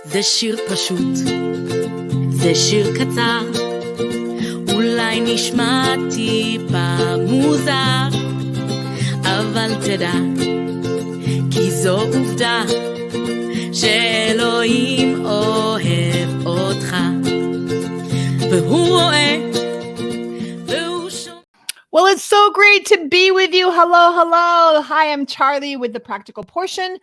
זה שיר פשוט, זה שיר קצר, אולי נשמע טיפה מוזר, אבל תדע, כי זו עובדה, שאלוהים אוהב אותך, והוא רואה, והוא שומע. Well, it's so great to be with you. Hello. Hi, I'm Charlie with the Practical Portion.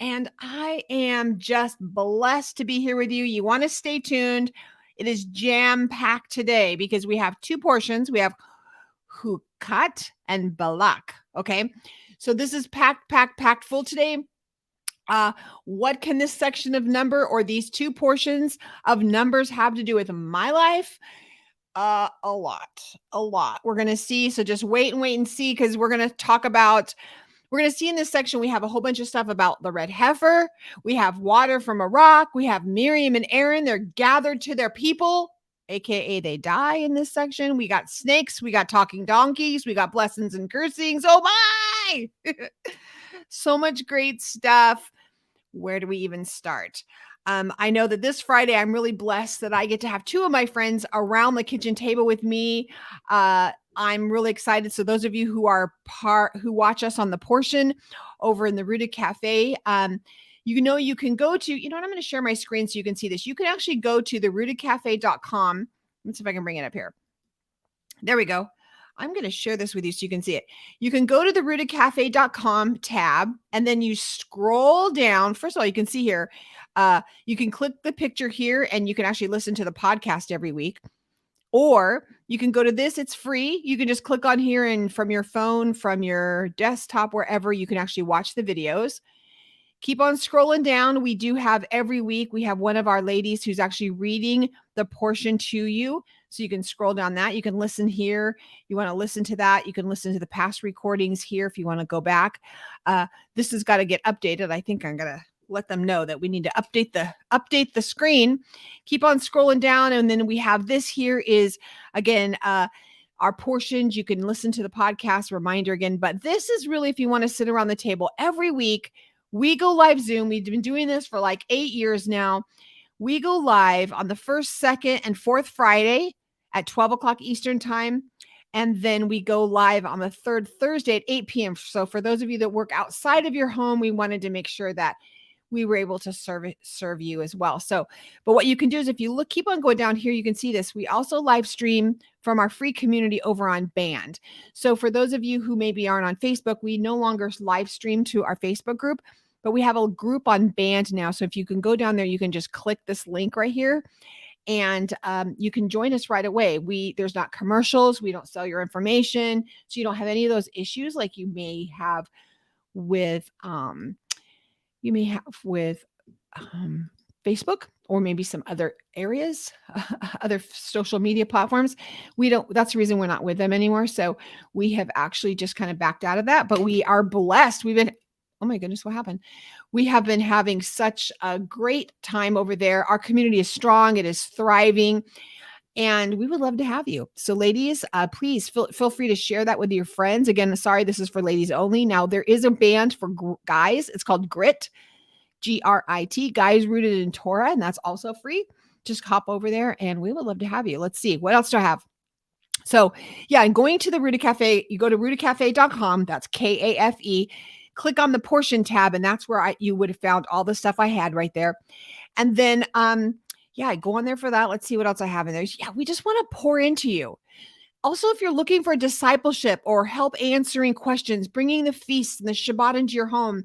And I am just blessed to be here with you. You want to stay tuned. It is jam-packed today because we have two portions. We have Chukat and Balak. Okay. So this is packed full today. What can this section of number or these two portions of numbers have to do with my life? A lot. We're going to see. So just wait and see, because we're going to see in this section, we have a whole bunch of stuff about the red heifer. We have water from a rock. We have Miriam and Aaron. They're gathered to their people, AKA they die in this section. We got snakes. We got talking donkeys. We got blessings and cursings. Oh my! So much great stuff. Where do we even start? I know that this Friday, I'm really blessed that I get to have two of my friends around the kitchen table with me. I'm really excited. So those of you who watch us on the portion over in the Rooted Cafe, you can go to, I'm going to share my screen so you can see this. You can actually go to therootedcafe.com. Let's see if I can bring it up here. There we go. I'm going to share this with you so you can see it. You can go to the rootedcafe.com tab, and then you scroll down. First of all, you can see here, you can click the picture here, and you can actually listen to the podcast every week. Or you can go to this. It's free. You can just click on here, and from your phone, from your desktop, wherever, you can actually watch the videos. Keep on scrolling down. We do have every week, we have one of our ladies who's actually reading the portion to you. So you can scroll down that. You can listen here. You want to listen to that. You can listen to the past recordings here if you want to go back. This has got to get updated. I think I'm going to let them know that we need to update the screen. Keep on scrolling down. And then we have this here is, again, our portions. You can listen to the podcast reminder again. But this is really, if you want to sit around the table every week, we go live Zoom. We've been doing this for like 8 years now. We go live on the first, second, and fourth Friday at 12 o'clock Eastern time. And then we go live on the third Thursday at 8 p.m. So for those of you that work outside of your home, we wanted to make sure that we were able to serve you as well. So, but what you can do is if you keep on going down here, you can see this. We also live stream from our free community over on Band. So for those of you who maybe aren't on Facebook, we no longer live stream to our Facebook group, but we have a group on Band now. So if you can go down there, you can just click this link right here, and you can join us right away. There's not commercials. We don't sell your information. So you don't have any of those issues like you may have with Facebook or maybe some other areas, other social media platforms. That's the reason we're not with them anymore. So we have actually just kind of backed out of that, but we are blessed. Oh my goodness, what happened? We have been having such a great time over there. Our community is strong. It is thriving. And we would love to have you. So ladies, please feel free to share that with your friends. Again, sorry, this is for ladies only. Now, there is a band for guys. It's called GRIT, GRIT, Guys Rooted in Torah. And that's also free. Just hop over there and we would love to have you. Let's see. What else do I have? So yeah, and going to the Rooted Cafe, you go to rootedcafe.com. That's KAFE. Click on the portion tab, and that's where you would have found all the stuff I had right there. And then, go on there for that. Let's see what else I have in there. Yeah, we just want to pour into you. Also, if you're looking for discipleship or help answering questions, bringing the feasts and the Shabbat into your home,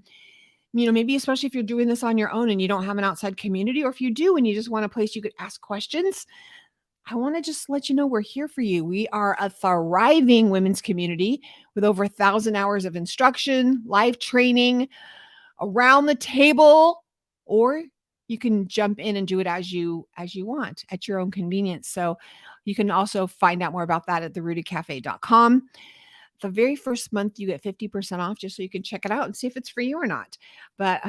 maybe especially if you're doing this on your own and you don't have an outside community, or if you do and you just want a place you could ask questions, I want to just let you know we're here for you. We are a thriving women's community with over 1,000 hours of instruction, live training, around the table, or you can jump in and do it as you want at your own convenience. So you can also find out more about that at therootedcafe.com. The very first month you get 50% off, just so you can check it out and see if it's for you or not. But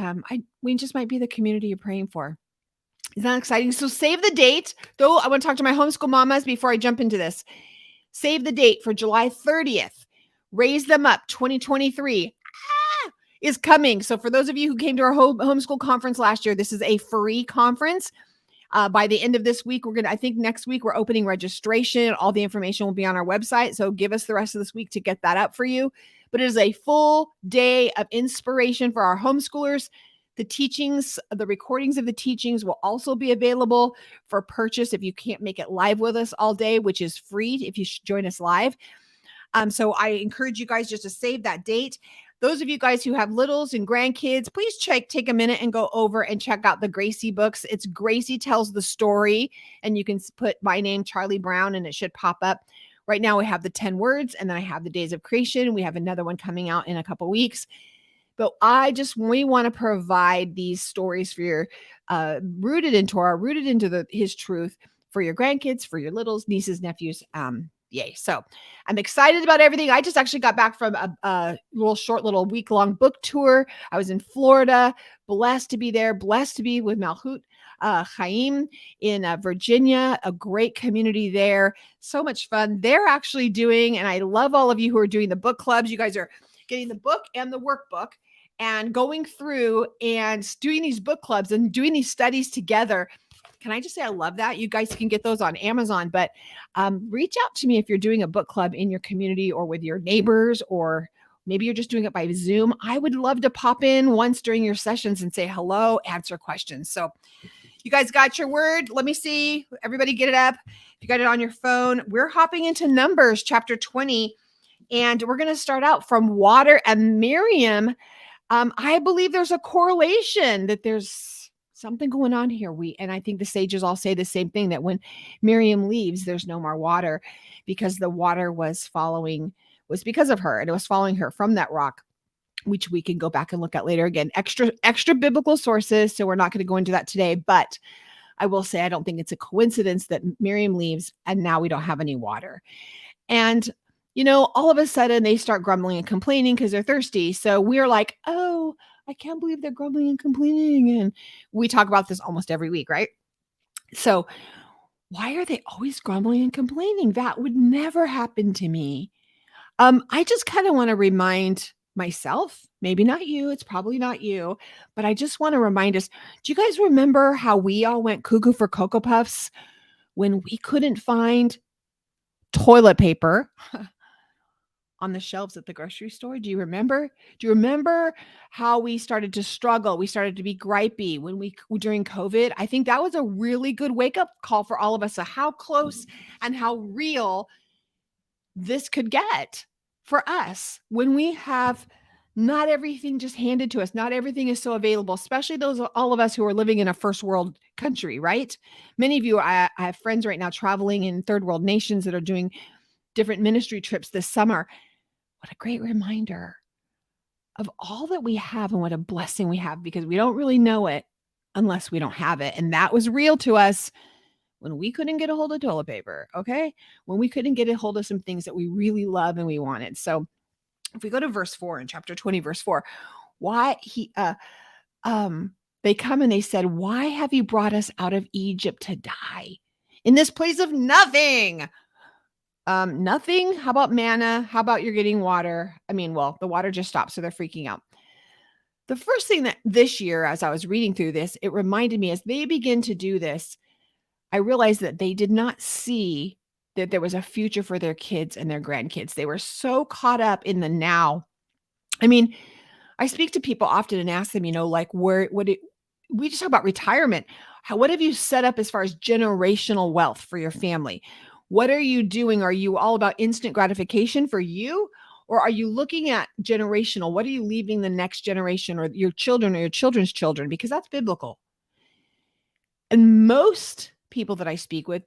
we just might be the community you're praying for. Isn't that exciting? So save the date. Though I want to talk to my homeschool mamas before I jump into this. Save the date for July 30th. Raise them up 2023. is coming. So for those of you who came to our homeschool conference last year, this is a free conference. By the end of this week, I think next week we're opening registration. All the information will be on our website. So give us the rest of this week to get that up for you. But it is a full day of inspiration for our homeschoolers. The teachings, the recordings of the teachings will also be available for purchase if you can't make it live with us all day, which is free if you join us live. So I encourage you guys just to save that date. Those of you guys who have littles and grandkids, please take a minute and go over and check out the Gracie books. It's Gracie Tells the Story, and you can put my name, Charlie Brown, and it should pop up. Right now we have the 10 words, and then I have the Days of Creation. We have another one coming out in a couple weeks. But we want to provide these stories for your rooted into his truth for your grandkids, for your littles, nieces, nephews. Yay. So I'm excited about everything. I just actually got back from a little week-long book tour. I was in Florida, blessed to be there, blessed to be with Malhut Chaim in Virginia, a great community there. So much fun. They're actually doing, and I love all of you who are doing the book clubs. You guys are getting the book and the workbook and going through and doing these book clubs and doing these studies together. Can I just say I love that? You guys can get those on Amazon, but reach out to me if you're doing a book club in your community or with your neighbors, or maybe you're just doing it by Zoom. I would love to pop in once during your sessions and say hello, answer questions. So you guys got your word? Let me see. Everybody get it up. If you got it on your phone, we're hopping into Numbers chapter 20, and we're going to start out from water and Miriam. I believe there's a correlation that there's something going on here. And I think the sages all say the same thing, that when Miriam leaves, there's no more water, because the water was because of her, and it was following her from that rock, which we can go back and look at later. Again, extra biblical sources. So we're not going to go into that today, but I will say, I don't think it's a coincidence that Miriam leaves and now we don't have any water. And all of a sudden they start grumbling and complaining because they're thirsty. So we're like, oh, I can't believe they're grumbling and complaining. And we talk about this almost every week, right? So why are they always grumbling and complaining? That would never happen to me. I just kind of want to remind myself, maybe not you, it's probably not you, but I just want to remind us, do you guys remember how we all went cuckoo for Cocoa Puffs when we couldn't find toilet paper on the shelves at the grocery store? Do you remember? Do you remember how we started to struggle? We started to be gripey during COVID. I think that was a really good wake-up call for all of us, of how close and how real this could get for us when we have not everything just handed to us. Not everything is so available, especially all of us who are living in a first world country, right? Many of you, I have friends right now traveling in third world nations that are doing different ministry trips this summer. What a great reminder of all that we have and what a blessing we have, because we don't really know it unless we don't have it. And that was real to us when we couldn't get a hold of toilet paper, okay? When we couldn't get a hold of some things that we really love and we wanted. So if we go to verse 4 in chapter 20, verse 4, they come and they said, why have you brought us out of Egypt to die in this place of nothing? Nothing. How about manna? How about you're getting water? The water just stopped, so they're freaking out. The first thing that this year, as I was reading through this, it reminded me, as they begin to do this, I realized that they did not see that there was a future for their kids and their grandkids. They were so caught up in the now. I speak to people often and ask them, we just talk about retirement. What have you set up as far as generational wealth for your family? What are you doing? Are you all about instant gratification for you? Or are you looking at generational? What are you leaving the next generation or your children or your children's children? Because that's biblical. And most people that I speak with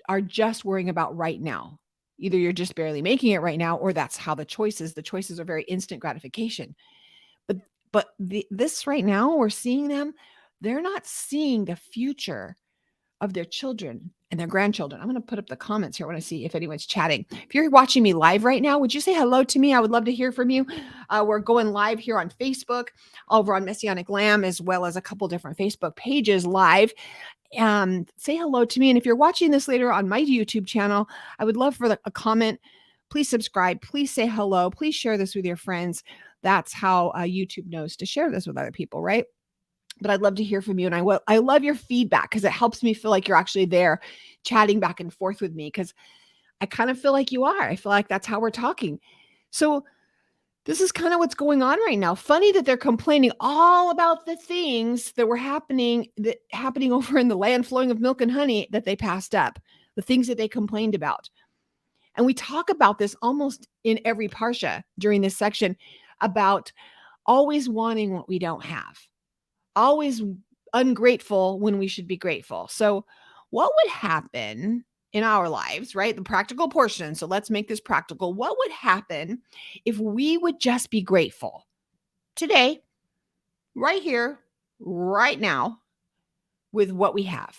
are just worrying about right now. Either you're just barely making it right now, or that's how the choices are very instant gratification. But this right now, we're seeing them, they're not seeing the future of their children and their grandchildren. I'm going to put up the comments here. I want to see if anyone's chatting. If you're watching me live right now, would you say hello to me? I would love to hear from you. We're going live here on Facebook, over on Messianic Lamb, as well as a couple different Facebook pages live. Say hello to me. And if you're watching this later on my YouTube channel, I would love for a comment. Please subscribe. Please say hello. Please share this with your friends. That's how YouTube knows to share this with other people, right? But I'd love to hear from you. And I love your feedback because it helps me feel like you're actually there chatting back and forth with me, because I kind of feel like you are. I feel like that's how we're talking. So this is kind of what's going on right now. Funny that they're complaining all about the things that were happening over in the land flowing of milk and honey that they passed up, the things that they complained about. And we talk about this almost in every parsha during this section about always wanting what we don't have, always ungrateful when we should be grateful. So what would happen in our lives, right? The practical portion. So let's make this practical. What would happen if we would just be grateful today, right here, right now, with what we have?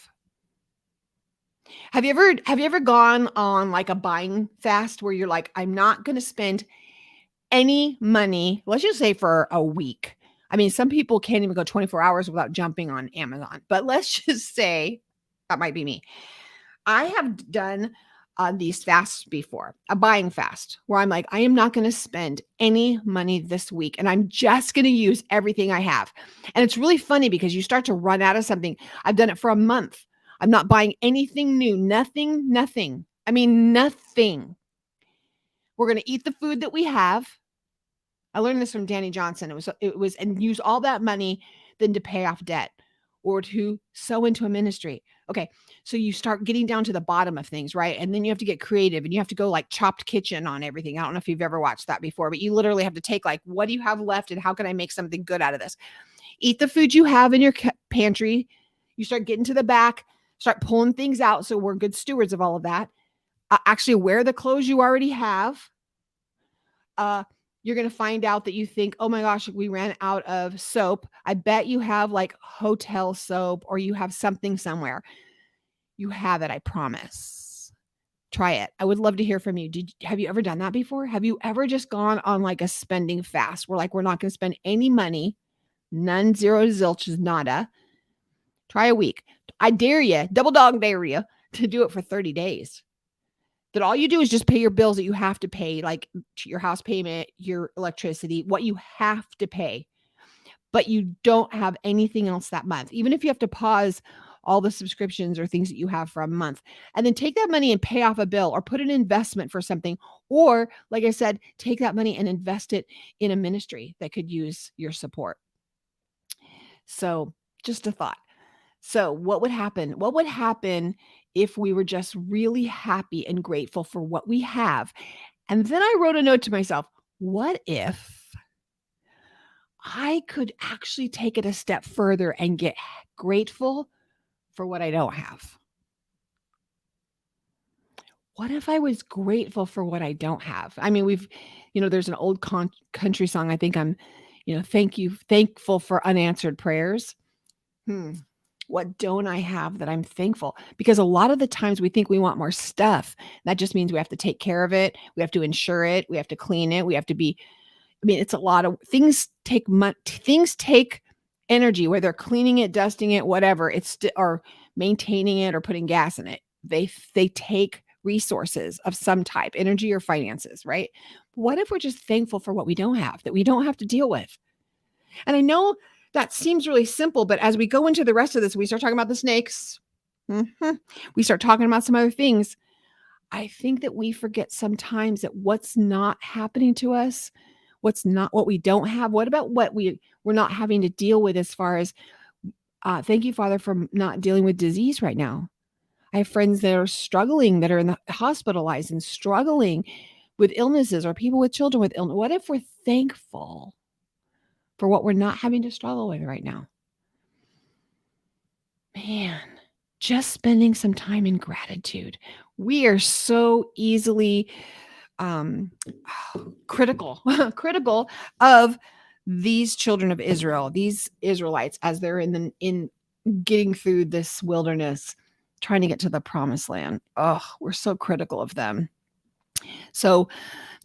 Have you ever gone on like a buying fast where you're like, I'm not going to spend any money, let's just say for a week. I mean, some people can't even go 24 hours without jumping on Amazon, but let's just say that might be me. I have done these fasts before, a buying fast, where I'm like, I am not going to spend any money this week, and I'm just going to use everything I have. And it's really funny because you start to run out of something. I've done it for a month. I'm not buying anything new, nothing. I mean, nothing. We're going to eat the food that we have. I learned this from Danny Johnson. It was, and use all that money then to pay off debt or to sow into a ministry. Okay. So you start getting down to the bottom of things, right? And then you have to get creative and you have to go like chopped kitchen on everything. I don't know if you've ever watched that before, but you literally have to take like, what do you have left and how can I make something good out of this? Eat the food you have in your pantry. You start getting to the back, start pulling things out. So we're good stewards of all of that. Actually wear the clothes you already have. You're going to find out that you think, oh my gosh, we ran out of soap. I bet you have like hotel soap or you have something somewhere. You have it, I promise. Try it. I would love to hear from you. Have you ever done that before? Have you ever just gone on like a spending fast? We're like, we're not going to spend any money. None, zero, zilch, nada. Try a week. I dare you, double dog dare you to do it for 30 days. That all you do is just pay your bills that you have to pay, like your house payment, your electricity, what you have to pay, but you don't have anything else that month. Even if you have to pause all the subscriptions or things that you have for a month, and then take that money and pay off a bill or put an investment for something. Or like I said, take that money and invest it in a ministry that could use your support. So just a thought. So what would happen? What would happen if we were just really happy and grateful for what we have? And then I wrote a note to myself, what if I could actually take it a step further and get grateful for what I don't have? What if I was grateful for what I don't have? I mean, there's an old country song. I think I'm, thankful for unanswered prayers. What don't I have that I'm thankful? Because a lot of the times we think we want more stuff. That just means we have to take care of it. We have to insure it. We have to clean it. We have to it's a lot of things things take energy, whether cleaning it, dusting it, whatever, or maintaining it or putting gas in it. They take resources of some type, energy or finances, right? What if we're just thankful for what we don't have, that we don't have to deal with? And I know that seems really simple, but as we go into the rest of this, we start talking about the snakes. We start talking about some other things. I think that we forget sometimes that what's not happening to us, what we don't have, what about what we're not having to deal with as far as, thank you, Father, for not dealing with disease right now. I have friends that are struggling, that are in the hospitalized and struggling with illnesses, or people with children with illness. What if we're thankful for what we're not having to struggle with right now? Man, just spending some time in gratitude. We are so easily critical of these children of Israel, these Israelites, as they're in getting through this wilderness, trying to get to the promised land. Oh, we're so critical of them. So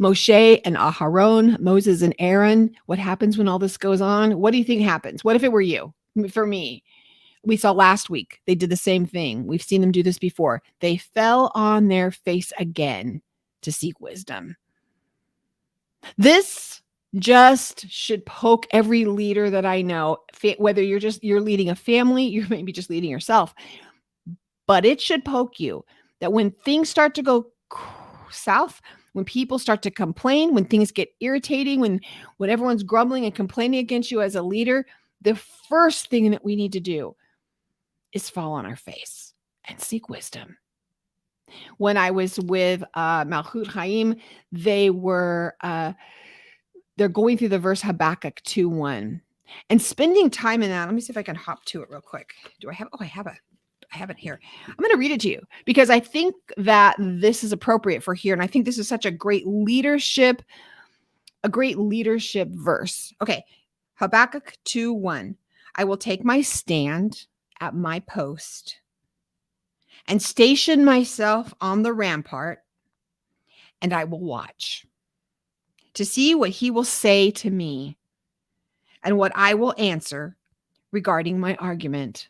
Moshe and Aharon, Moses and Aaron, what happens when all this goes on? What do you think happens? What if it were you? For me, we saw last week, they did the same thing. We've seen them do this before. They fell on their face again. to seek wisdom. This just should poke every leader that I know, whether you're leading a family, you're maybe just leading yourself, but it should poke you that when things start to go south, when people start to complain, when things get irritating, when everyone's grumbling and complaining against you as a leader, the first thing that we need to do is fall on our face and seek wisdom. When I was with Malchut Chaim, they're going through the verse Habakkuk 2:1 and spending time in that. Let me see if I can hop to it real quick. Do I have? Oh, I have it here. I'm going to read it to you because I think that this is appropriate for here. And I think this is such a great leadership verse. Okay. Habakkuk 2:1. I will take my stand at my post and station myself on the rampart, and I will watch to see what he will say to me and what I will answer regarding my argument.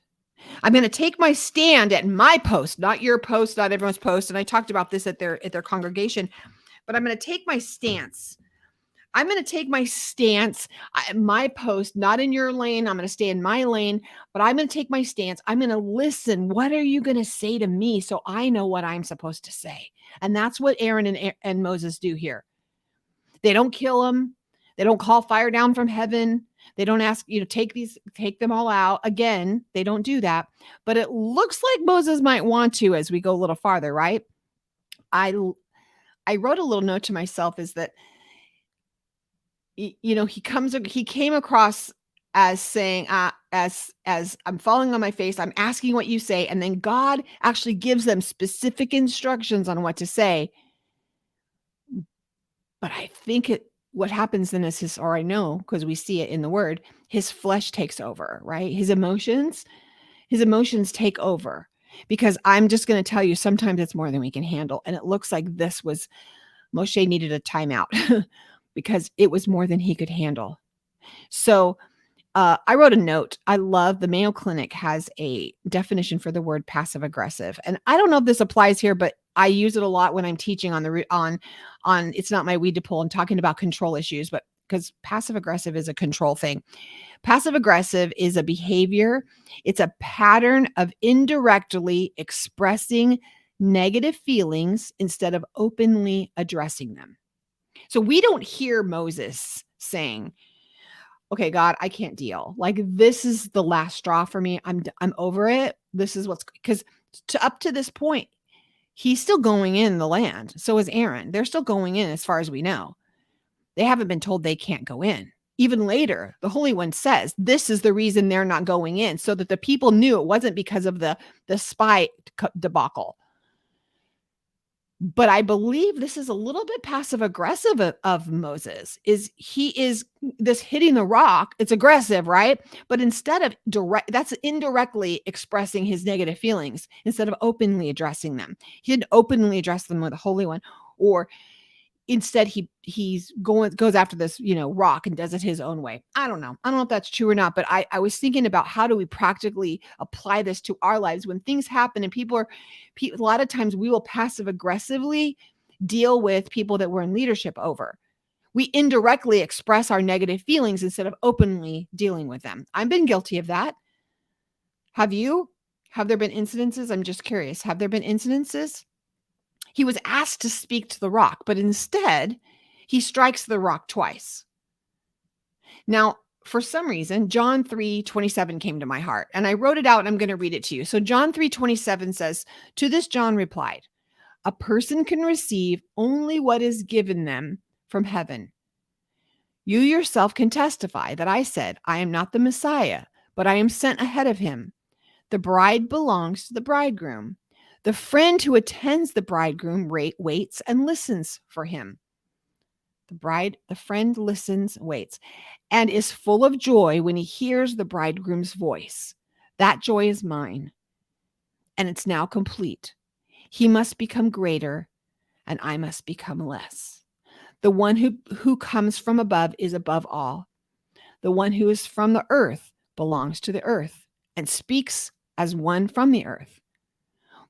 I'm going to take my stand at my post, not your post, not everyone's post. And I talked about this at their congregation, but I'm going to take my stance. I'm going to take my stance at my post, not in your lane. I'm going to stay in my lane, but I'm going to take my stance. I'm going to listen. What are you going to say to me so I know what I'm supposed to say? And that's what Aaron and Moses do here. They don't kill them. They don't call fire down from heaven. They don't ask, take them all out. Again, they don't do that. But it looks like Moses might want to as we go a little farther, right? I wrote a little note to myself is that, he came across as saying, as I'm falling on my face, I'm asking what you say. And then God actually gives them specific instructions on what to say. But I think what happens then is or I know, because we see it in the word, his flesh takes over, right? His emotions take over, because I'm just going to tell you, sometimes it's more than we can handle. And it looks like Moshe needed a timeout because it was more than he could handle. So I wrote a note. I love the Mayo Clinic has a definition for the word passive aggressive. And I don't know if this applies here, but I use it a lot when I'm teaching on It's Not My Weed to Pull and talking about control issues, but because passive aggressive is a control thing. Passive aggressive is a behavior. It's a pattern of indirectly expressing negative feelings instead of openly addressing them. So we don't hear Moses saying, okay, God, I can't deal. Like, this is the last straw for me. I'm over it. This is because up to this point, he's still going in the land. So is Aaron. They're still going in as far as we know. They haven't been told they can't go in. Even later, the Holy One says, this is the reason they're not going in, so that the people knew it wasn't because of the spy debacle. But I believe this is a little bit passive aggressive of Moses. He is this hitting the rock. It's aggressive, right? But instead of that's indirectly expressing his negative feelings instead of openly addressing them. He didn't openly address them with the Holy One, or instead he's goes after this, rock and does it his own way. I don't know if that's true or not, but I was thinking about how do we practically apply this to our lives when things happen and a lot of times we will passive aggressively deal with people that we're in leadership over. We indirectly express our negative feelings instead of openly dealing with them. I've been guilty of that. Have you? Have there been incidences? I'm just curious. Have there been incidences? He was asked to speak to the rock, but instead he strikes the rock twice. Now, for some reason, John 3:27 came to my heart, and I wrote it out and I'm going to read it to you. So John 3:27 says, to this John replied, a person can receive only what is given them from heaven. You yourself can testify that I said, I am not the Messiah, but I am sent ahead of him. The bride belongs to the bridegroom. The friend who attends the bridegroom waits and listens for him. The friend listens, waits, and is full of joy when he hears the bridegroom's voice. That joy is mine, and it's now complete. He must become greater, and I must become less. The one who comes from above is above all. The one who is from the earth belongs to the earth and speaks as one from the earth.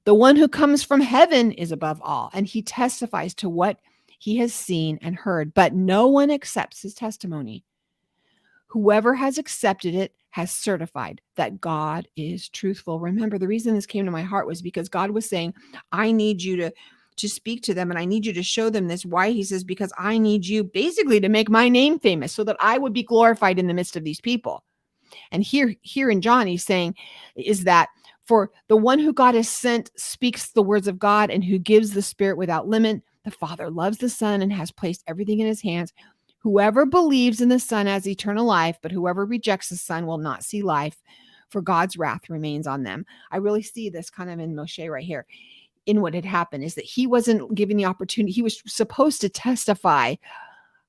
The one who comes from heaven is above all, and he testifies to what he has seen and heard, but no one accepts his testimony. Whoever has accepted it has certified that God is truthful. Remember, the reason this came to my heart was because God was saying, I need you to speak to them, and I need you to show them this. Why? He says, because I need you basically to make my name famous so that I would be glorified in the midst of these people. And here in John, he's saying is that for the one who God has sent speaks the words of God and who gives the Spirit without limit. The Father loves the Son and has placed everything in his hands. Whoever believes in the Son has eternal life, but whoever rejects the Son will not see life, for God's wrath remains on them. I really see this kind of in Moshe right here. In what had happened is that he wasn't given the opportunity. He was supposed to testify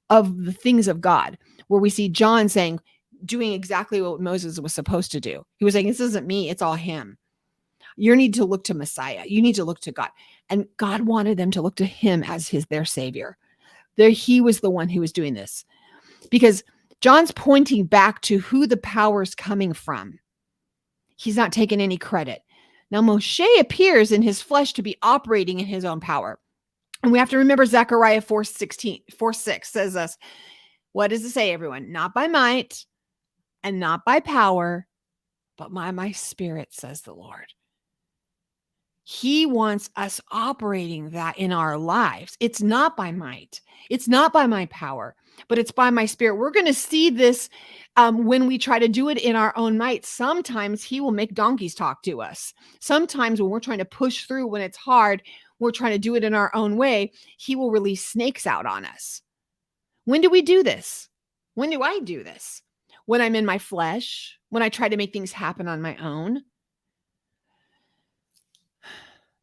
of the things of God, where we see John saying, doing exactly what Moses was supposed to do. He was saying, this isn't me, it's all him. You need to look to Messiah. You need to look to God. And God wanted them to look to him as their savior. He was the one who was doing this, because John's pointing back to who the power is coming from. He's not taking any credit. Now, Moshe appears in his flesh to be operating in his own power. And we have to remember Zechariah 4:6 says us, what does it say, everyone? Not by might and not by power, but by my Spirit, says the Lord. He wants us operating that in our lives. It's not by might. It's not by my power, but it's by my Spirit. We're going to see this when we try to do it in our own might. Sometimes he will make donkeys talk to us. Sometimes when we're trying to push through, when it's hard, we're trying to do it in our own way, he will release snakes out on us. When do we do this? When do I do this? When I'm in my flesh, when I try to make things happen on my own.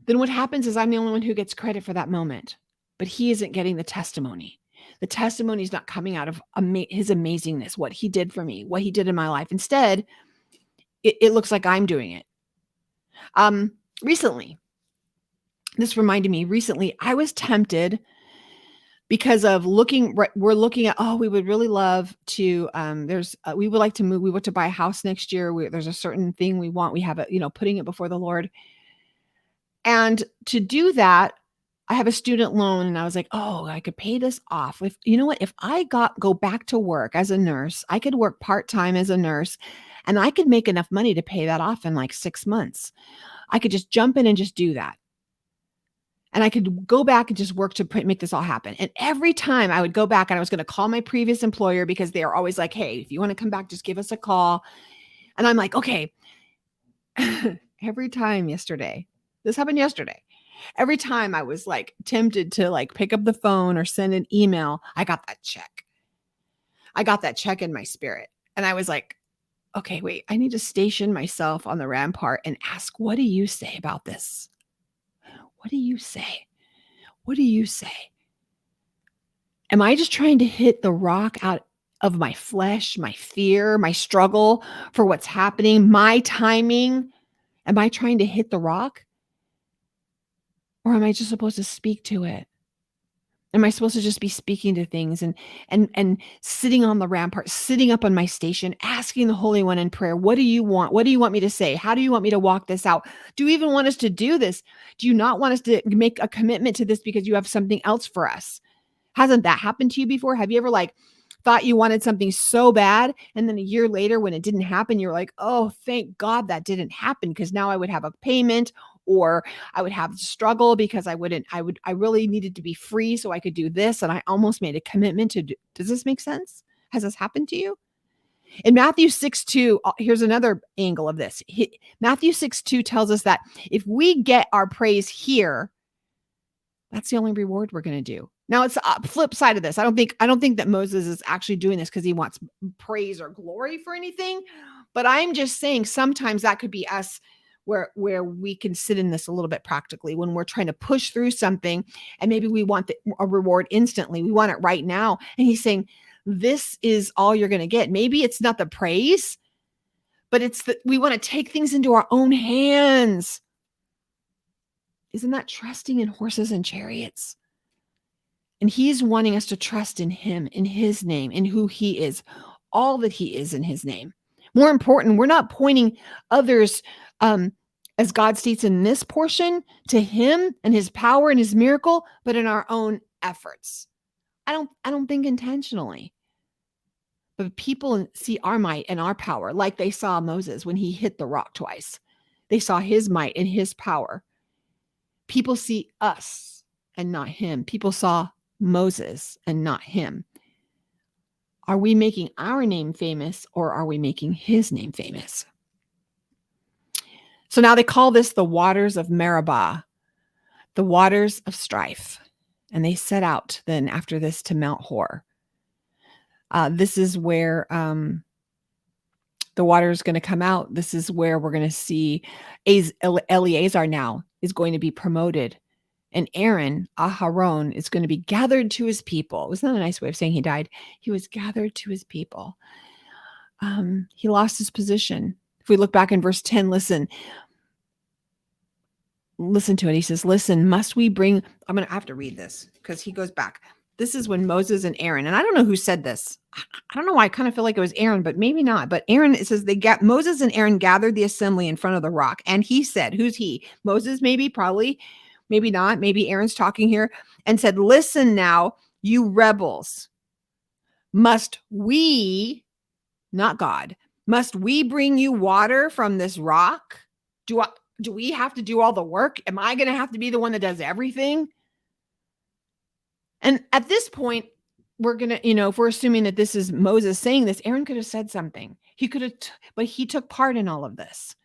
Then what happens is I'm the only one who gets credit for that moment, but he isn't getting the testimony. The testimony is not coming out of his amazingness, what he did for me, what he did in my life. Instead, it looks like I'm doing it. Recently, I was tempted because of we're looking at, we would really love to, we would like to move. We want to buy a house next year. There's a certain thing we want. We have it, putting it before the Lord. And to do that, I have a student loan, and I was like, I could pay this off. If I go back to work as a nurse, I could work part-time as a nurse, and I could make enough money to pay that off in like 6 months. I could just jump in and just do that. And I could go back and just work to make this all happen. And every time I would go back, and I was going to call my previous employer, because they are always like, hey, if you want to come back, just give us a call. And I'm like, okay. Every time this happened yesterday. Every time I was like tempted to like pick up the phone or send an email, I got that check. I got that check in my spirit. And I was like, okay, wait, I need to station myself on the rampart and ask, what do you say about this? What do you say? What do you say? Am I just trying to hit the rock out of my flesh, my fear, my struggle for what's happening, my timing? Am I trying to hit the rock? Or am I just supposed to speak to it? Am I supposed to just be speaking to things and sitting on the rampart, sitting up on my station, asking the Holy One in prayer, what do you want? What do you want me to say? How do you want me to walk this out? Do you even want us to do this? Do you not want us to make a commitment to this because you have something else for us? Hasn't that happened to you before? Have you ever thought you wanted something so bad, and then a year later when it didn't happen, you're like, oh, thank God that didn't happen, because now I would have a payment, or I would have struggle because I really needed to be free so I could do this. And I almost made a commitment to do. Does this make sense? Has this happened to you? In Matthew 6:2, here's another angle of this. Matthew 6:2 tells us that if we get our praise here, that's the only reward we're going to do. Now it's the flip side of this. I don't think that Moses is actually doing this because he wants praise or glory for anything, but I'm just saying sometimes that could be us where we can sit in this a little bit practically when we're trying to push through something, and maybe we want a reward instantly. We want it right now. And he's saying, this is all you're going to get. Maybe it's not the praise, but it's that we want to take things into our own hands. Isn't that trusting in horses and chariots? And he's wanting us to trust in him, in his name, in who he is, all that he is in his name. More important, we're not pointing others as God states in this portion, to him and his power and his miracle, but in our own efforts. I don't think intentionally. But people see our might and our power like they saw Moses when he hit the rock twice. They saw his might and his power. People see us and not him. People saw Moses and not him. Are we making our name famous, or are we making his name famous? So now they call this the waters of Meribah, the waters of strife. And they set out then after this to Mount Hor. This is where the water is going to come out. This is where we're going to see Eleazar now is going to be promoted. And Aaron, Aharon, is going to be gathered to his people. Wasn't that a nice way of saying he died? He was gathered to his people. He lost his position. If we look back in verse 10, listen to it. He says, listen, must we bring, I'm going to have to read this because he goes back. This is when Moses and Aaron, and I don't know who said this. I don't know why I kind of feel like it was Aaron, but maybe not. But Aaron, it says Moses and Aaron gathered the assembly in front of the rock. And he said, who's he? Moses, maybe, probably, maybe not. Maybe Aaron's talking here, and said, listen now, you rebels. Must we, not God, must we bring you water from this rock? Do we have to do all the work? Am I going to have to be the one that does everything? And at this point, we're going to, if we're assuming that this is Moses saying this, Aaron could have said something. He could have, but he took part in all of this.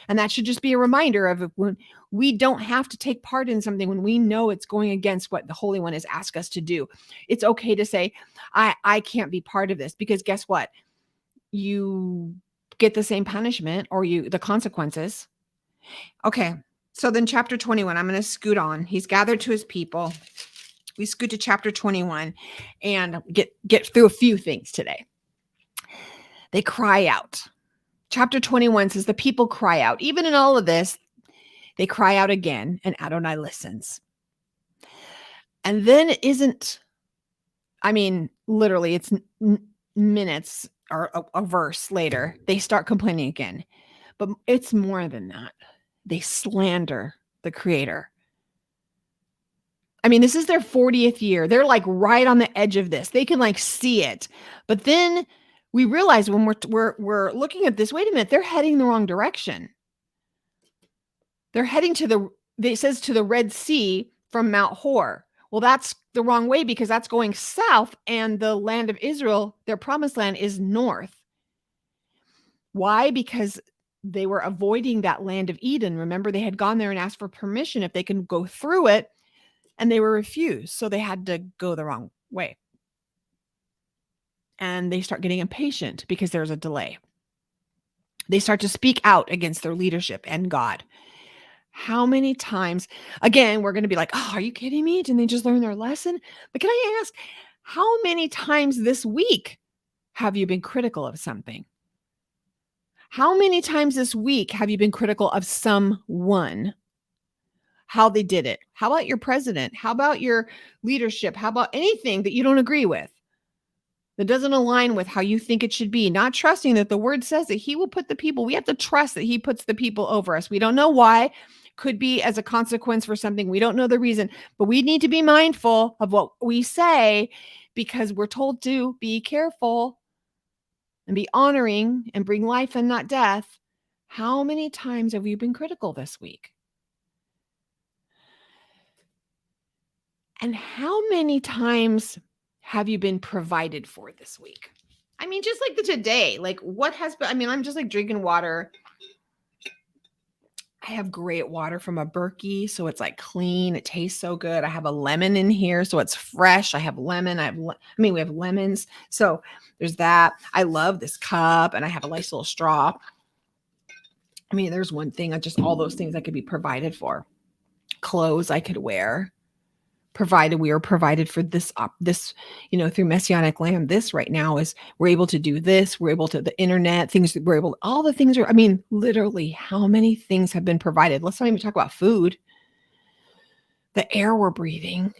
And that should just be a reminder of when we don't have to take part in something when we know it's going against what the Holy One has asked us to do. It's okay to say, I can't be part of this, because guess what? You get the same punishment, or the consequences. Okay. So then chapter 21, I'm going to scoot on. He's gathered to his people. We scoot to chapter 21 and get through a few things today. They cry out. Chapter 21 says the people cry out. Even in all of this, they cry out again, and Adonai listens. And then literally it's minutes or a verse later, they start complaining again. But it's more than that. They slander the Creator. This is their 40th year. They're like right on the edge of this. They can like see it. But then we realize when we're looking at this, wait a minute, they're heading the wrong direction. They're heading it says to the Red Sea from Mount Hor. Well, that's the wrong way, because that's going south, and the land of Israel, their promised land, is north. Why? Because they were avoiding that land of Eden. Remember, they had gone there and asked for permission if they can go through it, and they were refused. So they had to go the wrong way. And they start getting impatient because there's a delay. They start to speak out against their leadership and God. How many times, again, we're going to be like, oh, are you kidding me? Didn't they just learn their lesson? But can I ask, how many times this week have you been critical of something? How many times this week have you been critical of someone? How they did it? How about your president? How about your leadership? How about anything that you don't agree with, that doesn't align with how you think it should be? Not trusting that the word says that he will put the people, we have to trust that he puts the people over us. We don't know why. Could be as a consequence for something. We don't know the reason, but we need to be mindful of what we say, because we're told to be careful and be honoring and bring life and not death. How many times have you been critical this week? And how many times have you been provided for this week? Just like today, like what has been, I'm just like drinking water. I have great water from a Berkey, so it's like clean. It tastes so good. I have a lemon in here, so it's fresh. I have lemon. We have lemons. So there's that. I love this cup, and I have a nice little straw. There's one thing, just all those things I could be provided for. Clothes I could wear. We are provided for this, through Messianic Lamb. This right now is, we're able to do this. We're able to, the internet, all the things are, literally how many things have been provided. Let's not even talk about food, the air we're breathing,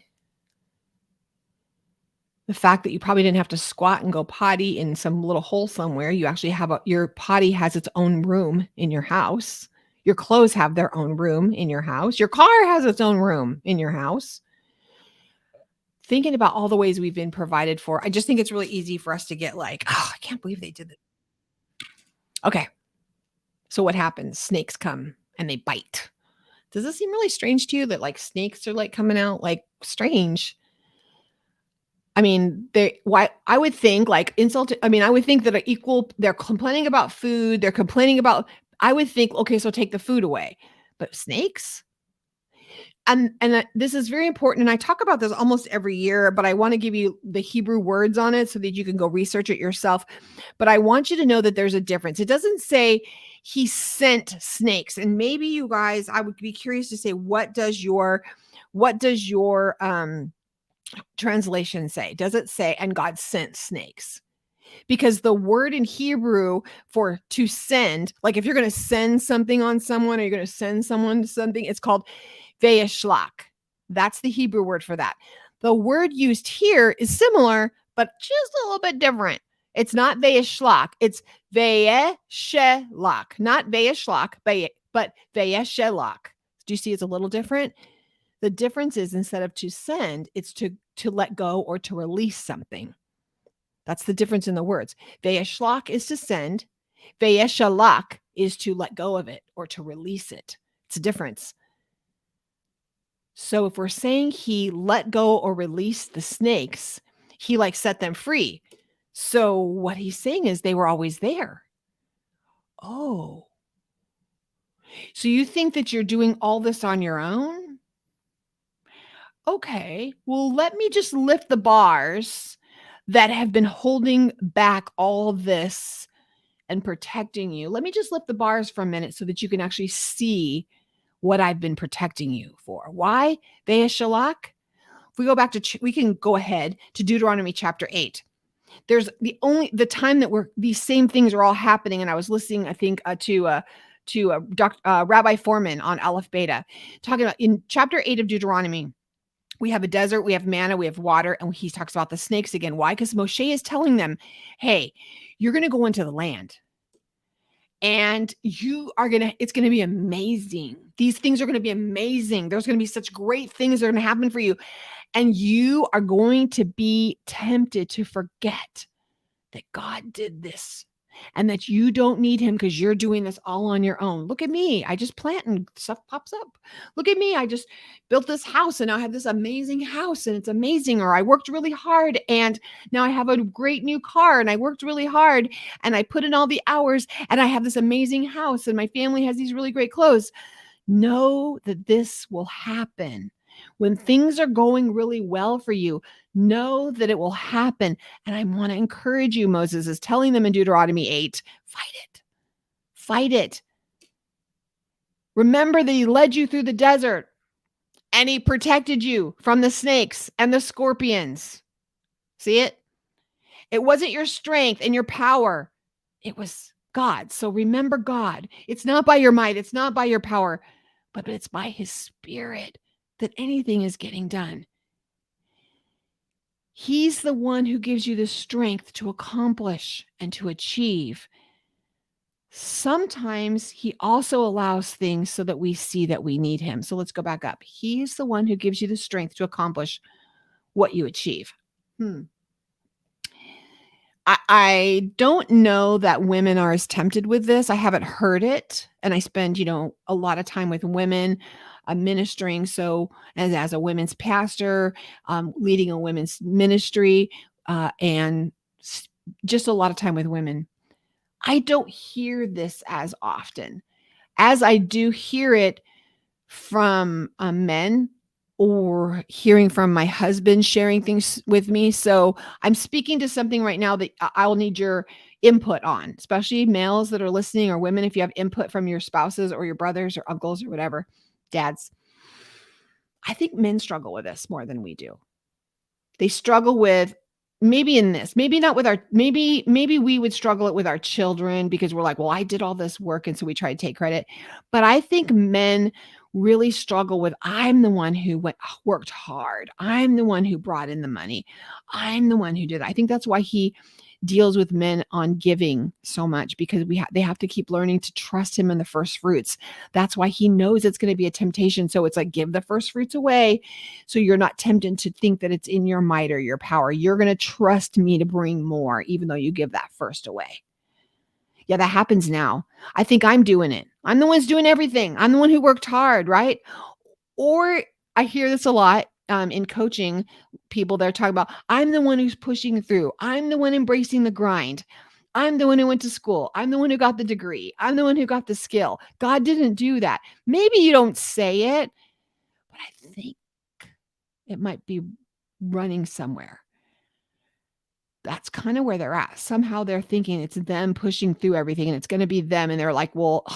the fact that you probably didn't have to squat and go potty in some little hole somewhere. You actually have your potty has its own room in your house. Your clothes have their own room in your house. Your car has its own room in your house. Thinking about all the ways we've been provided for, I just think it's really easy for us to get like, oh, I can't believe they did this. Okay. So what happens? Snakes come and they bite. Does this seem really strange to you that like snakes are like coming out like strange? I mean, I would think like I would think that they're complaining about food, they're complaining about, I would think, okay, so take the food away. But snakes? And this is very important, and I talk about this almost every year, but I wanna give you the Hebrew words on it so that you can go research it yourself. But I want you to know that there's a difference. It doesn't say he sent snakes, and maybe you guys, I would be curious to say, what does your translation say? Does it say, "And God sent snakes"? Because the word in Hebrew for to send, like if you're gonna send something on someone or you're gonna send someone to something, it's called Vayishlach. That's the Hebrew word for that. The word used here is similar, but just a little bit different. It's not Vayishlach, it's Vayeshelach, not Vayishlach, but Vayeshelach. Do you see it's a little different? The difference is instead of to send, it's to let go or to release something. That's the difference in the words. Vayishlach is to send. Vayeshelach is to let go of it or to release it. It's a difference. So if we're saying he let go or released the snakes, he like set them free. So what he's saying is they were always there. Oh. So you think that you're doing all this on your own? Okay. Well, let me just lift the bars that have been holding back all this and protecting you. Let me just lift the bars for a minute so that you can actually see what I've been protecting you for. Why? Vayeshalach. If we go back to, we can go ahead to Deuteronomy chapter 8. There's the time that these same things are all happening. And I was listening, I think, to Rabbi Foreman on Aleph Beta, talking about in chapter 8 of Deuteronomy. We have a desert, we have manna, we have water, and he talks about the snakes again. Why? Because Moshe is telling them, hey, you're going to go into the land. And it's going to be amazing. These things are going to be amazing. There's going to be such great things that are going to happen for you. And you are going to be tempted to forget that God did this and that you don't need him because you're doing this all on your own. Look at me. I just plant and stuff pops up. Look at me. I just built this house and now I have this amazing house and it's amazing. Or I worked really hard and now I have a great new car and I worked really hard and I put in all the hours and I have this amazing house and my family has these really great clothes. Know that this will happen. When things are going really well for you, know that it will happen. And I want to encourage you, Moses is telling them in Deuteronomy 8, fight it. Fight it. Remember that he led you through the desert and he protected you from the snakes and the scorpions. See it? It wasn't your strength and your power. It was God. So remember God. It's not by your might. It's not by your power, but it's by his spirit that anything is getting done. He's the one who gives you the strength to accomplish and to achieve. Sometimes he also allows things so that we see that we need him. So let's go back up. He's the one who gives you the strength to accomplish what you achieve. I don't know that women are as tempted with this. I haven't heard it. And I spend, a lot of time with women ministering. So as a women's pastor, leading a women's ministry, and just a lot of time with women. I don't hear this as often as I do hear it from men or hearing from my husband sharing things with me. So I'm speaking to something right now that I'll need your input on, especially males that are listening or women, if you have input from your spouses or your brothers or uncles or whatever, dads. I think men struggle with this more than we do. They struggle with maybe in this, maybe not with maybe we would struggle it with our children because we're like, well, I did all this work. And so we try to take credit. But I think men really struggle with, I'm the one who worked hard. I'm the one who brought in the money. I'm the one who did it. I think that's why deals with men on giving so much because they have to keep learning to trust him in the first fruits. That's why he knows it's going to be a temptation. So it's like, give the first fruits away so you're not tempted to think that it's in your might or your power. You're going to trust me to bring more, even though you give that first away. Yeah, that happens now. I think I'm doing it. I'm the one who's doing everything. I'm the one who worked hard, right? Or I hear this a lot in coaching people. They're talking about, I'm the one who's pushing through. I'm the one embracing the grind. I'm the one who went to school. I'm the one who got the degree. I'm the one who got the skill. God didn't do that. Maybe you don't say it, but I think it might be running somewhere. That's kind of where they're at. Somehow they're thinking it's them pushing through everything and it's going to be them. And they're like, well,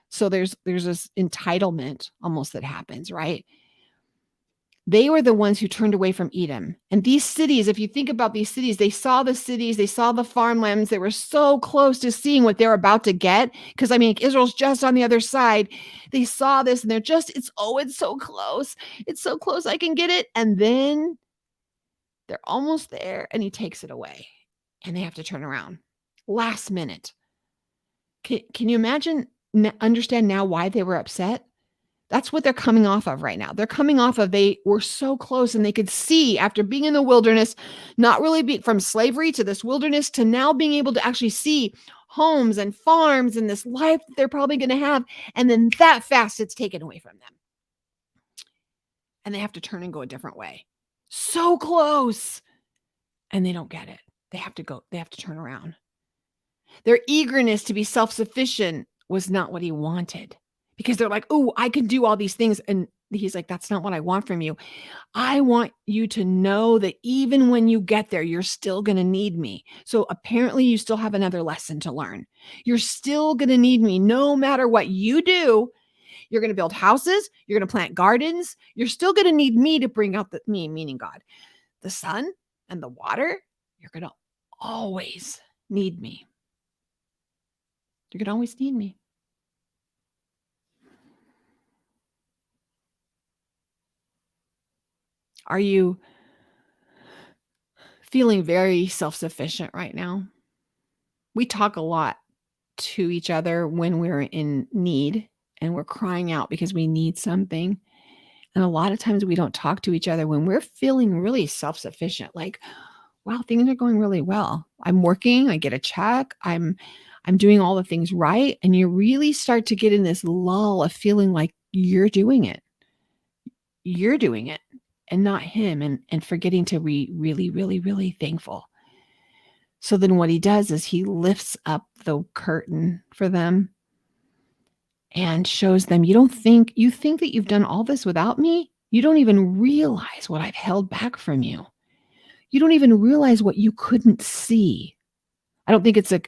so there's this entitlement almost that happens, right? They were the ones who turned away from Edom. And these cities, if you think about these cities, they saw the cities, they saw the farmlands. They were so close to seeing what they're about to get. Because I mean, Israel's just on the other side. They saw this and they're just, it's so close. It's so close. I can get it. And then they're almost there and he takes it away and they have to turn around last minute. Can you imagine, understand now why they were upset? That's what they're coming off of right now. They're coming off of, they were so close and they could see after being in the wilderness, not really be from slavery to this wilderness to now being able to actually see homes and farms and this life that they're probably going to have. And then that fast it's taken away from them. And they have to turn and go a different way. So close. And they don't get it. They have to turn around. Their eagerness to be self-sufficient was not what he wanted because they're like, oh, I can do all these things. And he's like, that's not what I want from you. I want you to know that even when you get there, you're still going to need me. So apparently you still have another lesson to learn. You're still going to need me no matter what you do. You're going to build houses. You're going to plant gardens. You're still going to need me to bring out me, meaning God, the sun and the water. You're going to always need me. You can always need me. Are you feeling very self-sufficient right now? We talk a lot to each other when we're in need and we're crying out because we need something. And a lot of times we don't talk to each other when we're feeling really self-sufficient. Like, wow, things are going really well. I'm working, I get a check, I'm doing all the things right. And you really start to get in this lull of feeling like you're doing it. You're doing it and not him, and forgetting to be really, really, really thankful. So then what he does is he lifts up the curtain for them and shows them, you think that you've done all this without me? You don't even realize what I've held back from you. You don't even realize what you couldn't see. I don't think it's a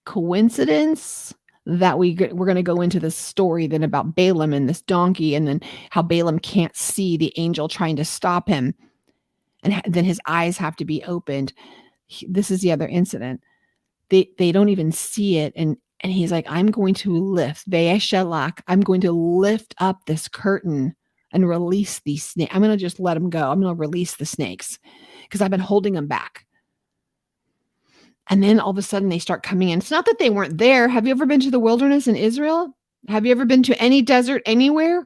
coincidence that we're going to go into this story then about Balaam and this donkey, and then how Balaam can't see the angel trying to stop him. And then his eyes have to be opened. This is the other incident. They don't even see it. And he's like, I'm going to lift, I'm going to lift up this curtain and release these snakes. I'm going to just let them go. I'm going to release the snakes because I've been holding them back. And then all of a sudden they start coming in. It's not that they weren't there. Have you ever been to the wilderness in Israel? Have you ever been to any desert anywhere?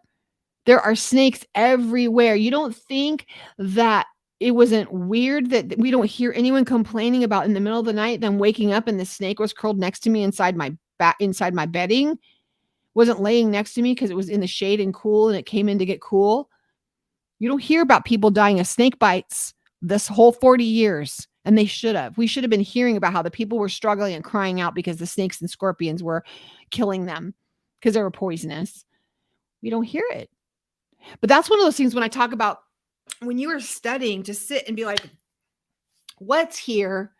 There are snakes everywhere. You don't think that it wasn't weird that we don't hear anyone complaining about in the middle of the night, them waking up and the snake was curled next to me inside my bedding, wasn't laying next to me because it was in the shade and cool and it came in to get cool. You don't hear about people dying of snake bites this whole 40 years. And they should have. We should have been hearing about how the people were struggling and crying out because the snakes and scorpions were killing them because they were poisonous. We don't hear it. But that's one of those things when I talk about when you are studying to sit and be like, what's here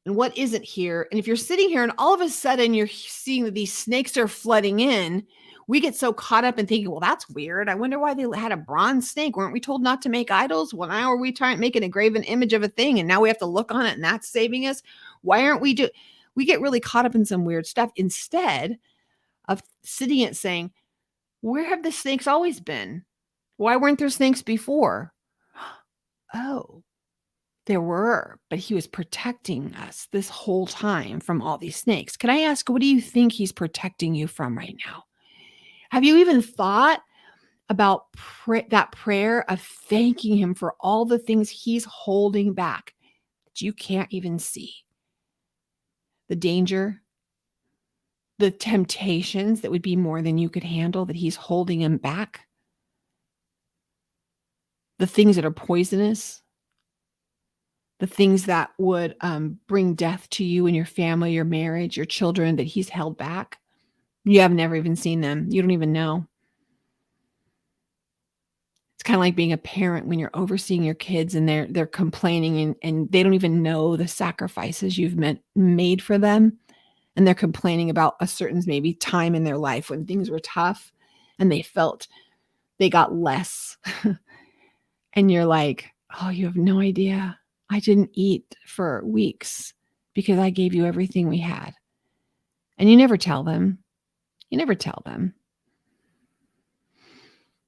and what isn't here? And if you're sitting here and all of a sudden you're seeing that these snakes are flooding in, we get so caught up in thinking, well, that's weird. I wonder why they had a bronze snake. Weren't we told not to make idols? Well, now are we trying to make an engraven image of a thing? And now we have to look on it and that's saving us. Why aren't we we get really caught up in some weird stuff instead of sitting and saying, where have the snakes always been? Why weren't there snakes before? Oh, There were, but he was protecting us this whole time from all these snakes. Can I ask, what do you think he's protecting you from right now? Have you even thought about that prayer of thanking him for all the things he's holding back that you can't even see? The danger, the temptations that would be more than you could handle, that he's holding him back. The things that are poisonous, the things that would bring death to you and your family, your marriage, your children, that he's held back. You have never even seen them. You don't even know. It's kind of like being a parent when you're overseeing your kids and they're complaining and they don't even know the sacrifices you've made for them. And they're complaining about a certain maybe time in their life when things were tough and they felt they got less. And you're like, oh, you have no idea. I didn't eat for weeks because I gave you everything we had. And you never tell them. You never tell them.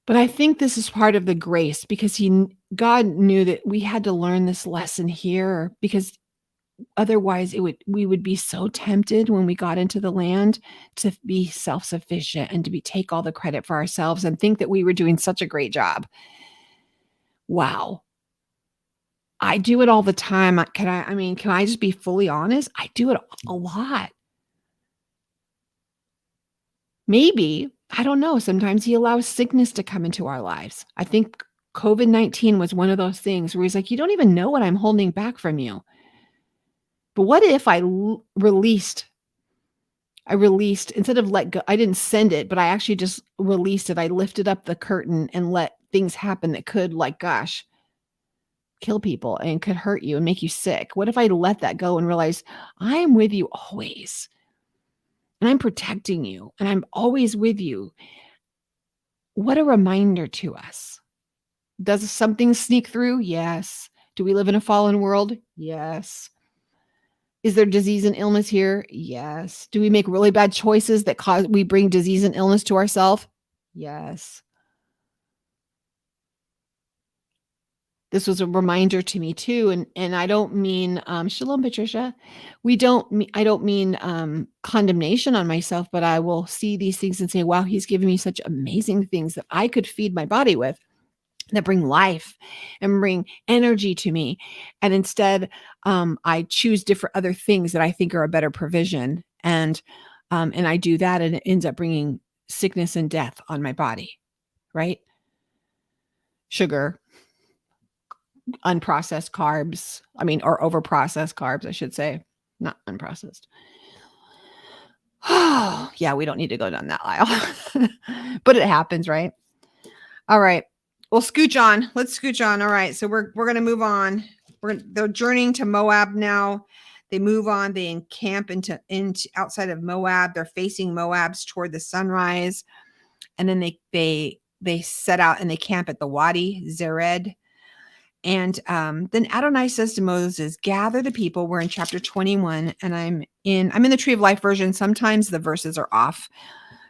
But I think this is part of the grace because God knew that we had to learn this lesson here, because otherwise we would be so tempted when we got into the land to be self-sufficient and to take all the credit for ourselves and think that we were doing such a great job. Wow. I do it all the time. Can I just be fully honest? I do it a lot. Maybe, I don't know, sometimes he allows sickness to come into our lives. I think COVID-19 was one of those things where he's like, you don't even know what I'm holding back from you. But what if I released, instead of let go, I didn't send it, but I actually just released it. I lifted up the curtain and let things happen that could, like, gosh, kill people and could hurt you and make you sick. What if I let that go and realize I am with you always? And I'm protecting you and I'm always with you. What a reminder to us. Does something sneak through? Yes. Do we live in a fallen world? Yes. Is there disease and illness here? Yes. Do we make really bad choices that we bring disease and illness to ourselves? Yes. This was a reminder to me too. And I don't mean, Shalom, Patricia. I don't mean condemnation on myself, but I will see these things and say, wow, he's giving me such amazing things that I could feed my body with, that bring life and bring energy to me. And instead, I choose different other things that I think are a better provision. And I do that, and it ends up bringing sickness and death on my body, right? Sugar, unprocessed carbs, or overprocessed carbs, I should say, not unprocessed. Oh, yeah, we don't need to go down that aisle, but it happens, right? All right. Well, scooch on. Let's scooch on. All right. So we're going to move on. They're journeying to Moab now. They move on. They encamp into outside of Moab. They're facing Moabs toward the sunrise. And then they set out and they camp at the Wadi Zered. And then Adonai says to Moses, gather the people. We're in chapter 21, and I'm in the Tree of Life version. Sometimes the verses are off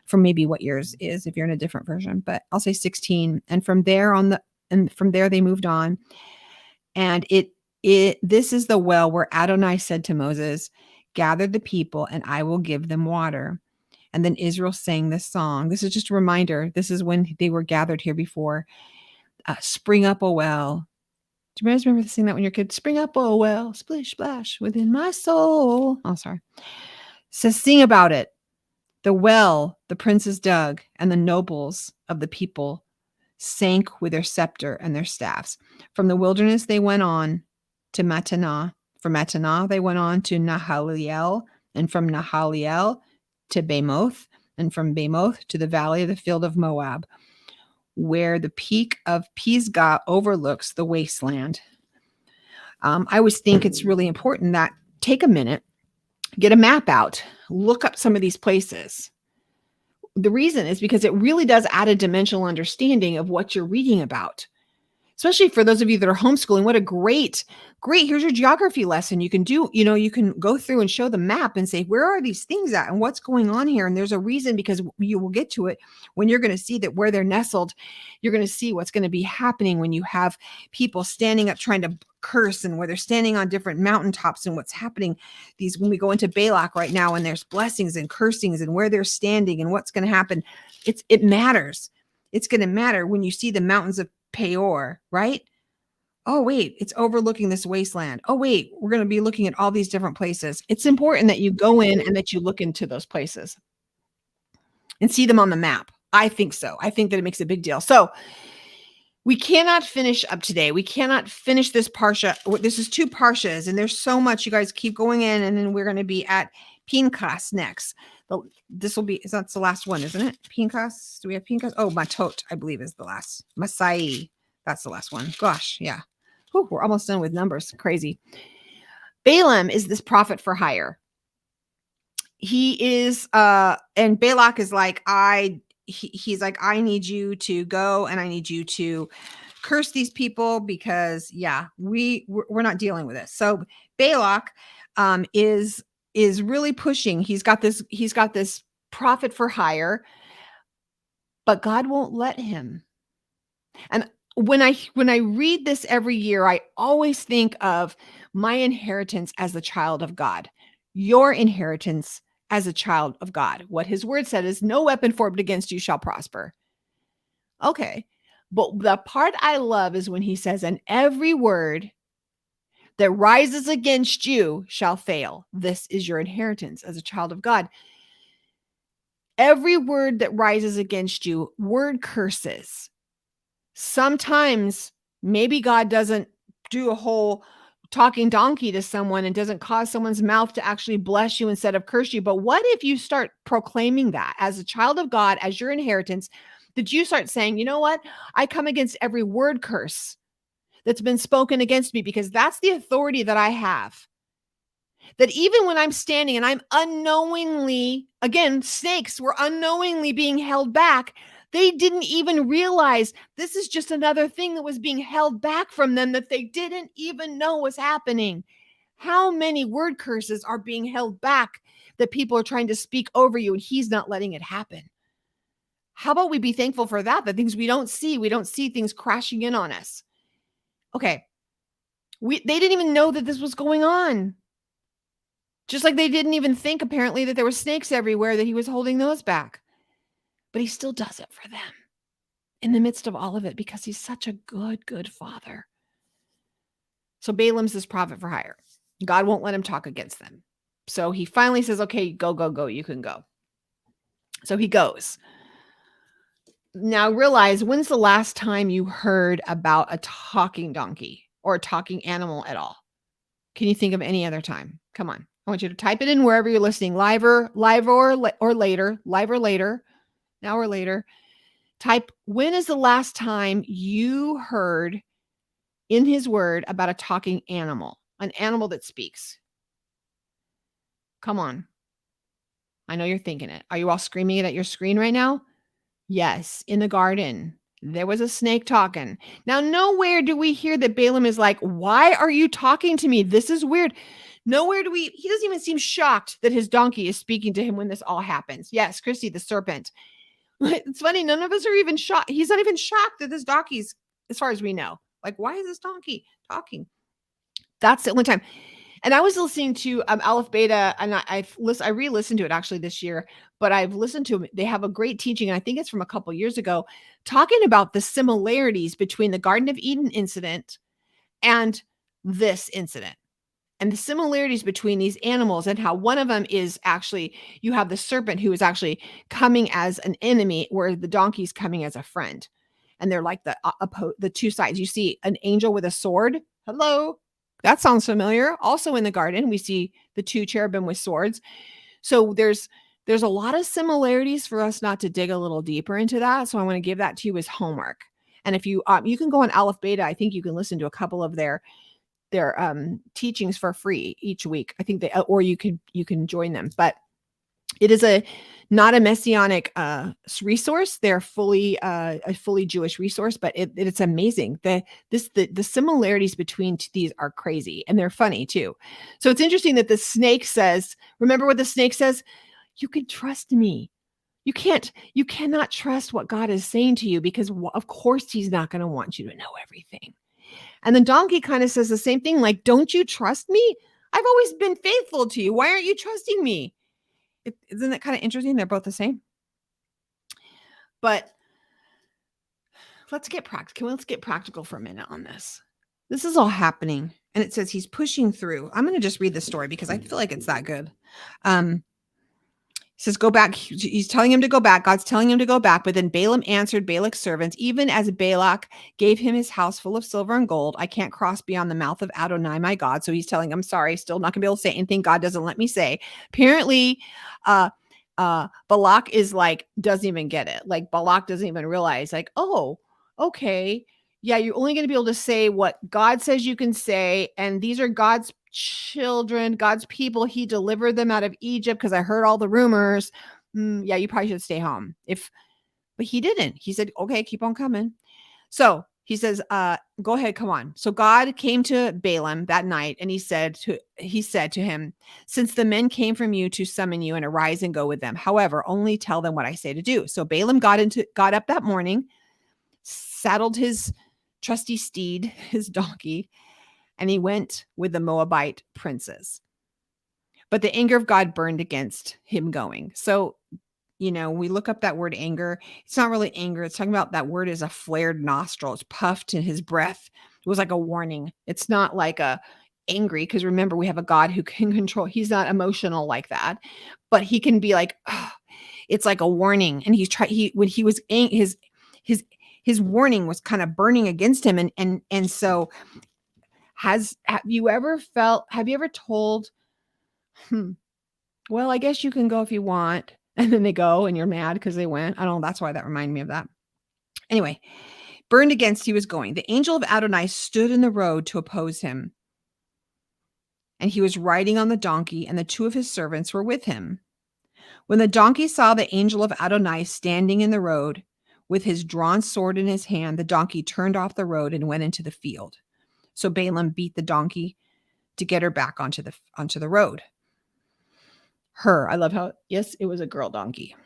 from maybe what yours is if you're in a different version, but I'll say 16. And from there they moved on. And this is the well where Adonai said to Moses, gather the people and I will give them water. And then Israel sang this song. This is just a reminder. This is when they were gathered here before. Spring up, a well. Do you guys remember singing that when you're a kid? Spring up, oh well, splish splash within my soul. Oh, sorry. Says, sing about it. The well the princes dug, and the nobles of the people sank with their scepter and their staffs. From the wilderness they went on to Mattanah. From Mattanah they went on to Nahaliel, and from Nahaliel to Bamoth, and from Bamoth to the valley of the field of Moab, where the peak of Pisgah overlooks the wasteland. I always think it's really important that take a minute, get a map out, look up some of these places. The reason is because it really does add a dimensional understanding of what you're reading about. especially for those of you that are homeschooling. What a great, here's your geography lesson. You can do, you can go through and show the map and say, where are these things at and what's going on here? And there's a reason, because you will get to it when you're going to see that where they're nestled. You're going to see what's going to be happening when you have people standing up trying to curse, and where they're standing on different mountaintops, and what's happening when we go into Balak right now, and there's blessings and cursings and where they're standing and what's going to happen. It matters. It's going to matter when you see the mountains of Peor, right? Oh, wait, it's overlooking this wasteland. Oh, wait, we're going to be looking at all these different places. It's important that you go in and that you look into those places and see them on the map. I think so. I think that it makes a big deal. So we cannot finish up today. We cannot finish this parsha. This is 2 parshas, and there's so much. You guys keep going in, and then we're going to be at Pinchas next. This will be, that's the last one, isn't it? Pinchas. Do we have Pinchas? Oh, Matot, I believe, is the last. Masai. That's the last one. Gosh, yeah. Whew, we're almost done with numbers. Crazy. Balaam is this prophet for hire. He is, and Balak is like, he's like, I need you to go and I need you to curse these people because, yeah, we're not dealing with this. So Balak is really pushing. He's got this prophet for hire, but God won't let him. And when I read this every year, I always think of my inheritance as the child of God, your inheritance as a child of God. What his word said is, no weapon formed against you shall prosper. Okay. But the part I love is when he says, and every word that rises against you shall fail. This is your inheritance as a child of God. Every word that rises against you, word curses. Sometimes maybe God doesn't do a whole talking donkey to someone and doesn't cause someone's mouth to actually bless you instead of curse you. But what if you start proclaiming that as a child of God, as your inheritance, that you start saying, you know what? I come against every word curse that's been spoken against me, because that's the authority that I have. That even when I'm standing and I'm unknowingly, again, snakes were unknowingly being held back. They didn't even realize this is just another thing that was being held back from them that they didn't even know was happening. How many word curses are being held back that people are trying to speak over you and he's not letting it happen? How about we be thankful for that? The things we don't see things crashing in on us. Okay. They didn't even know that this was going on. Just like they didn't even think, apparently, that there were snakes everywhere, that he was holding those back. But he still does it for them in the midst of all of it, because he's such a good, good father. So Balaam's this prophet for hire. God won't let him talk against them. So he finally says, okay, go. You can go. So he goes. Now realize, when's the last time you heard about a talking donkey or a talking animal at all? Can you think of any other time? Come on. I want you to type it in wherever you're listening, live or later, now or later. Type, when is the last time you heard in his word about a talking animal, an animal that speaks? Come on. I know you're thinking it. Are you all screaming it at your screen right now? Yes, in the garden. There was a snake talking. Now, nowhere do we hear that Balaam is like, why are you talking to me? This is weird. Nowhere he doesn't even seem shocked that his donkey is speaking to him when this all happens. Yes, Christy, the serpent. It's funny. None of us are even shocked. He's not even shocked that this donkey's, as far as we know. Like, why is this donkey talking? That's the only time. And I was listening to Aleph Beta, and I re-listened to it actually this year, but I've listened to them. They have a great teaching, and I think it's from a couple years ago, talking about the similarities between the Garden of Eden incident and this incident. And the similarities between these animals, and how one of them is actually, you have the serpent who is actually coming as an enemy, where the donkey's coming as a friend. And they're like the two sides. You see an angel with a sword. Hello. That sounds familiar. Also in the garden, we see the two cherubim with swords. So there's a lot of similarities for us not to dig a little deeper into that. So I want to give that to you as homework. And if you can go on Aleph Beta, I think you can listen to a couple of their teachings for free each week. I think or you can join them, but it is a not a messianic resource. They're fully a fully Jewish resource, but it's amazing. The similarities between these are crazy, and they're funny too. So it's interesting that the snake says, remember what the snake says? You can trust me. You cannot trust what God is saying to you, because of course he's not going to want you to know everything. And the donkey kind of says the same thing, like, don't you trust me? I've always been faithful to you. Why aren't you trusting me? Isn't that kind of interesting? They're both the same. But let's get practical. Let's get practical for a minute on this. This is all happening. And it says he's pushing through. I'm going to just read the story because I feel like it's that good. He says, go back. He's telling him to go back. God's telling him to go back. But then Balaam answered Balak's servants, even as Balak gave him his house full of silver and gold, I can't cross beyond the mouth of Adonai, my God. So he's telling him, sorry, still not going to be able to say anything God doesn't let me say. Apparently, Balak is like, doesn't even get it. Like Balak doesn't even realize, like, oh, okay. Yeah, you're only going to be able to say what God says you can say. And these are God's children, God's people. He delivered them out of Egypt because I heard all the rumors. Yeah, you probably should stay home. But he didn't. He said, okay, keep on coming. So he says, go ahead, come on. So God came to Balaam that night, and he said to him, since the men came from you to summon you, and arise and go with them. However, only tell them what I say to do. So Balaam got up that morning, saddled his trusty steed, his donkey, and he went with the Moabite princes. But the anger of God burned against him going. So, we look up that word anger. It's not really anger. It's talking about that word is a flared nostril. It's puffed in his breath. It was like a warning. It's not like a angry, because remember, we have a God who can control. He's not emotional like that, but he can be like, oh, it's like a warning. And when he was his warning was kind of burning against him. And so have you ever told, well, I guess you can go if you want. And then they go and you're mad because they went. I don't know. That's why that reminded me of that. Anyway, burned against he was going. The angel of Adonai stood in the road to oppose him. And he was riding on the donkey, and the two of his servants were with him. When the donkey saw the angel of Adonai standing in the road with his drawn sword in his hand, the donkey turned off the road and went into the field. So Balaam beat the donkey to get her back onto the road. I love how, yes, it was a girl donkey.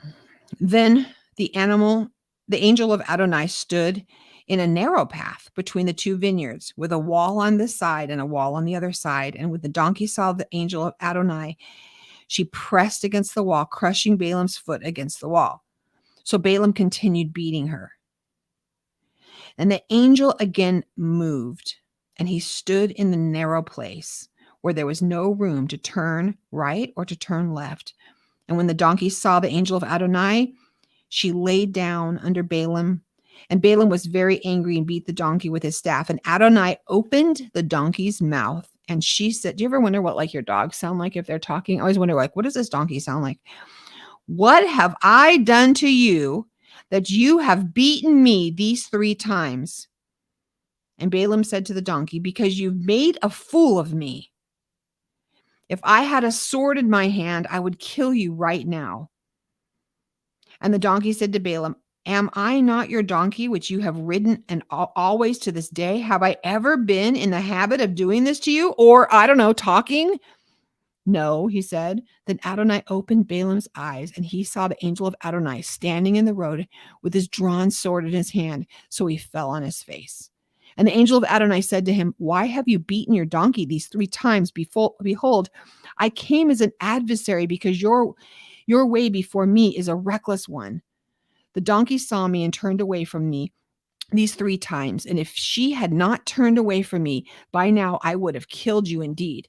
Then the angel of Adonai stood in a narrow path between the two vineyards, with a wall on this side and a wall on the other side. And when the donkey saw the angel of Adonai, she pressed against the wall, crushing Balaam's foot against the wall. So Balaam continued beating her. And the angel again moved, and he stood in the narrow place where there was no room to turn right or to turn left. And when the donkey saw the angel of Adonai, she laid down under Balaam. And Balaam was very angry and beat the donkey with his staff. And Adonai opened the donkey's mouth. And she said, do you ever wonder what like your dogs sound like if they're talking? I always wonder, like, what does this donkey sound like? What have I done to you that you have beaten me these 3 times? And Balaam said to the donkey, because you've made a fool of me. If I had a sword in my hand, I would kill you right now. And the donkey said to Balaam, am I not your donkey, which you have ridden and always to this day? Have I ever been in the habit of doing this to you? Or, I don't know, talking? No, he said. Then Adonai opened Balaam's eyes, and he saw the angel of Adonai standing in the road with his drawn sword in his hand. So he fell on his face. And the angel of Adonai said to him, why have you beaten your donkey these 3 times? Behold, I came as an adversary because your way before me is a reckless one. The donkey saw me and turned away from me these 3 times. And if she had not turned away from me, by now I would have killed you indeed.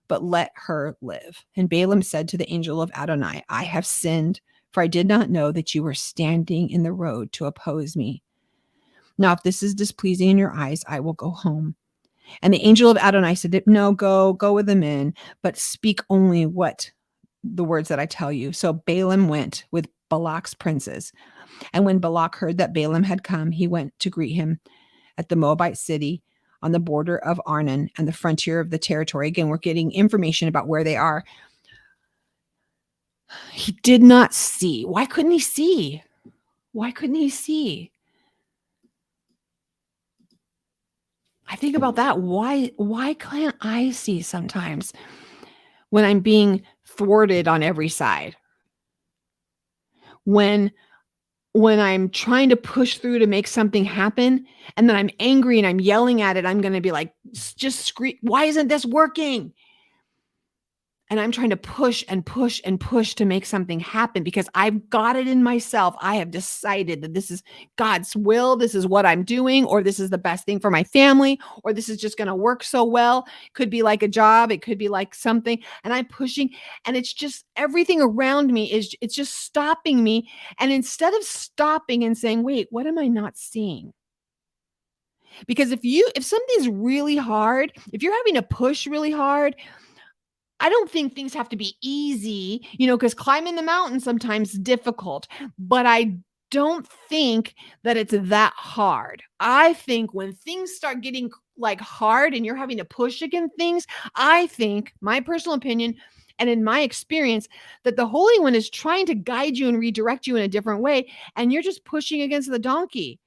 But let her live. And Balaam said to the angel of Adonai, I have sinned, for I did not know that you were standing in the road to oppose me. Now, if this is displeasing in your eyes, I will go home. And the angel of Adonai said, no, go with the men, but speak only the words that I tell you. So Balaam went with Balak's princes. And when Balak heard that Balaam had come, he went to greet him at the Moabite city on the border of Arnon and the frontier of the territory. Again, we're getting information about where they are. He did not see. Why couldn't he see? Why couldn't he see? I think about that. Why can't I see sometimes when I'm being thwarted on every side? When I'm trying to push through to make something happen and then I'm angry and I'm yelling at it, I'm going to be like, just scream, why isn't this working? And I'm trying to push and push and push to make something happen because I've got it in myself. I have decided that this is God's will. This is what I'm doing, or this is the best thing for my family, or this is just going to work so well. Could be like a job. It could be like something. And I'm pushing, and it's just everything around me it's just stopping me. And instead of stopping and saying, wait, what am I not seeing? Because if something's really hard, if you're having to push really hard, I don't think things have to be easy, because climbing the mountain sometimes is difficult, but I don't think that it's that hard. I think when things start getting like hard and you're having to push against things, I think, my personal opinion, and in my experience, that the Holy One is trying to guide you and redirect you in a different way, and you're just pushing against the donkey.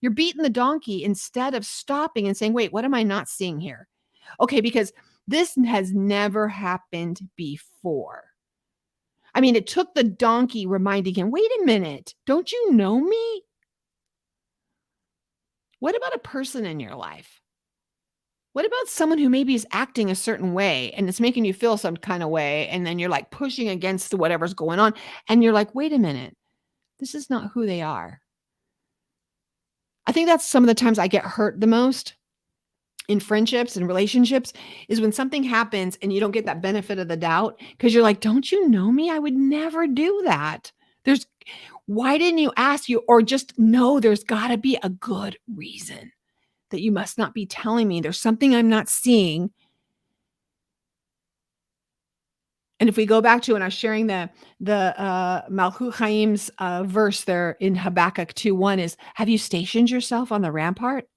You're beating the donkey instead of stopping and saying, wait, what am I not seeing here? Okay, because this has never happened before. I mean, it took the donkey reminding him, wait a minute, don't you know me? What about a person in your life? What about someone who maybe is acting a certain way and it's making you feel some kind of way, and then you're like pushing against whatever's going on, and you're like, wait a minute, this is not who they are. I think that's some of the times I get hurt the most in friendships and relationships, is when something happens and you don't get that benefit of the doubt because you're like, don't you know me? I would never do that. Why didn't you ask you, or just know there's got to be a good reason that you must not be telling me. There's something I'm not seeing. And if we go back to when I was sharing the Malchut Chaim's verse there in Habakkuk 2:1 is, have you stationed yourself on the rampart?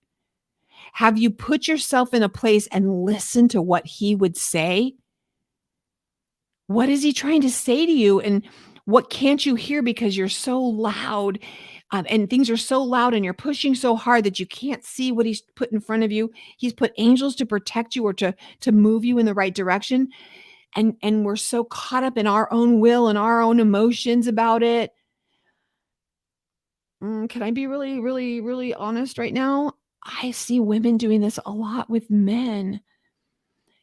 Have you put yourself in a place and listened to what he would say? What is he trying to say to you? And what can't you hear because you're so loud, and things are so loud and you're pushing so hard that you can't see what he's put in front of you? He's put angels to protect you or to move you in the right direction. And we're so caught up in our own will and our own emotions about it. Can I be really, really, really honest right now? I see women doing this a lot with men,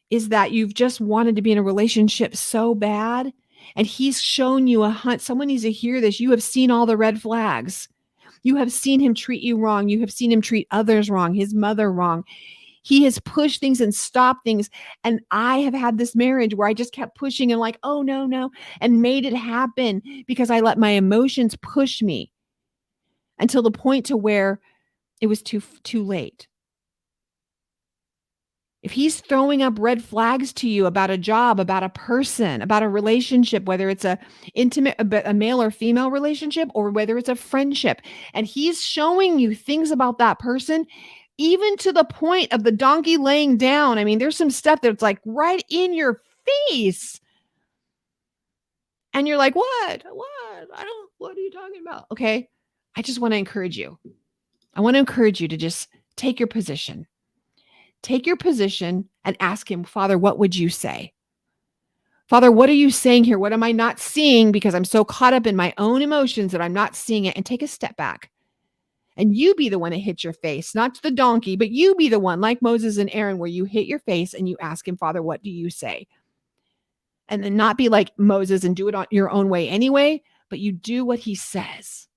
is that you've just wanted to be in a relationship so bad, and he's shown you someone needs to hear this. You have seen all the red flags. You have seen him treat you wrong. You have seen him treat others wrong, his mother wrong. He has pushed things and stopped things. And I have had this marriage where I just kept pushing and like, oh, no, and made it happen because I let my emotions push me until the point to where it was too late. If he's throwing up red flags to you about a job, about a person, about a relationship, whether it's a male or female relationship, or whether it's a friendship, and he's showing you things about that person, even to the point of the donkey laying down. I mean, there's some stuff that's like right in your face. And you're like, what? What are you talking about? Okay. I just want to encourage you. I want to encourage you to just take your position. Take your position and ask him, Father, what would you say? Father, what are you saying here? What am I not seeing because I'm so caught up in my own emotions that I'm not seeing it? And take a step back. And you be the one that hits your face, not the donkey, but you be the one, like Moses and Aaron, where you hit your face and you ask him, Father, what do you say? And then not be like Moses and do it on your own way anyway, but you do what he says.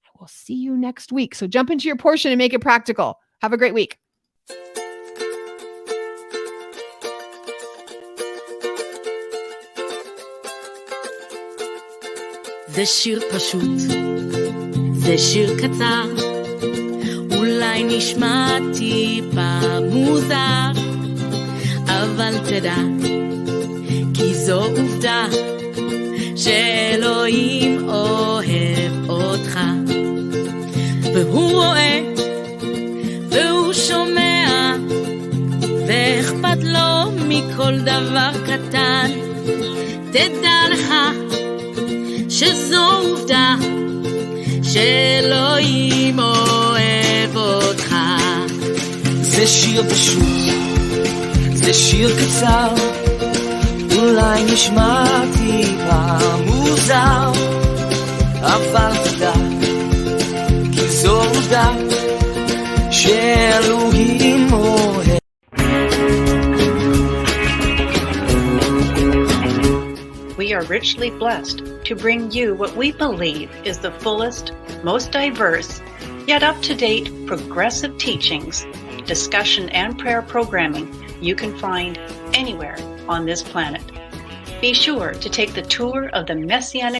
I will see you next week. So jump into your portion and make it practical. Have a great week. זה שיר פשוט, זה שיר קצר, אולי נשמע טיפה מוזר, אבל תדע, כי זו עובדה, שאלוהים אוהב אותך, והוא רואה, והוא שומע, ואכפת לו מכל דבר קטן. תדע לך, שזו עובדה שאלוהים אוהב אותך. זה שיר פשוט, זה שיר קצר, אולי נשמע טיפה מוזר, אבל תדע, כי זו עובדה שאלוהים אוהב. We are richly blessed to bring you what we believe is the fullest, most diverse, yet up-to-date progressive teachings, discussion, and prayer programming you can find anywhere on this planet. Be sure to take the tour of the Messianic